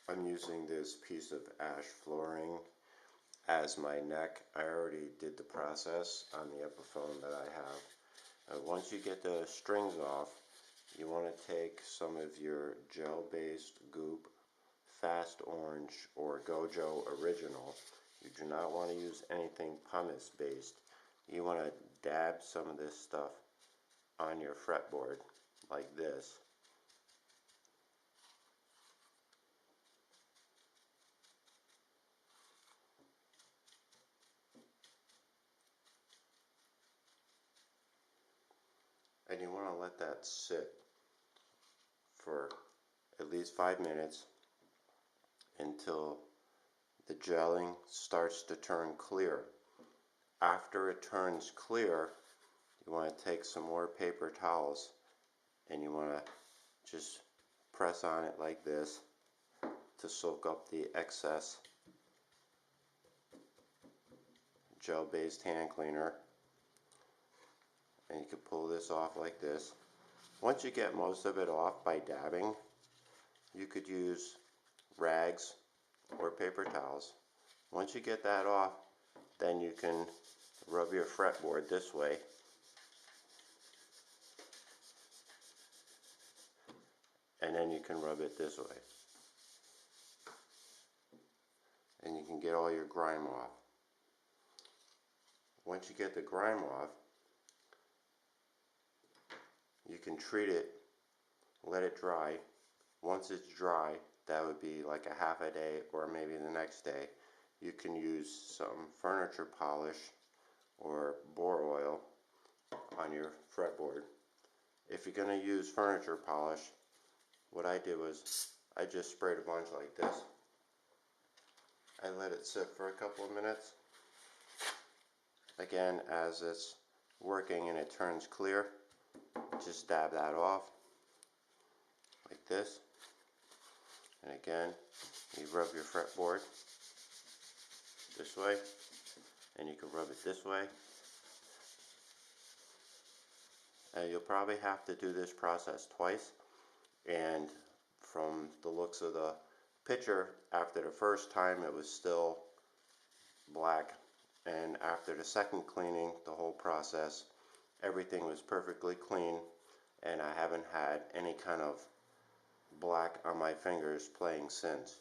I'm using this piece of ash flooring as my neck. I already did the process on the Epiphone that I have. Once you get the strings off, you want to take some of your gel-based goop, Fast Orange or Gojo Original. You do not want to use anything pumice based. You want to dab some of this stuff on your fretboard like this. And you want to let that sit for at least 5 minutes until the gelling starts to turn clear. After it turns clear, you want to take some more paper towels and you want to just press on it like this to soak up the excess gel-based hand cleaner. And you can pull this off like this. Once you get most of it off by dabbing, you could use rags or paper towels. Once you get that off, then you can rub your fretboard this way and then you can rub it this way and you can get all your grime off. Once you get the grime off, you can treat it, let it dry. Once it's dry, that would be like a half a day or maybe the next day, you can use some furniture polish or bore oil on your fretboard. If you're going to use furniture polish, what I did was I just sprayed a bunch like this. I let it sit for a couple of minutes. Again, as it's working and it turns clear, just dab that off like this. And again, you rub your fretboard this way, and you can rub it this way. You'll probably have to do this process twice, and from the looks of the picture, after the first time it was still black, and after the second cleaning, the whole process, everything was perfectly clean, and I haven't had any kind of black on my fingers playing since.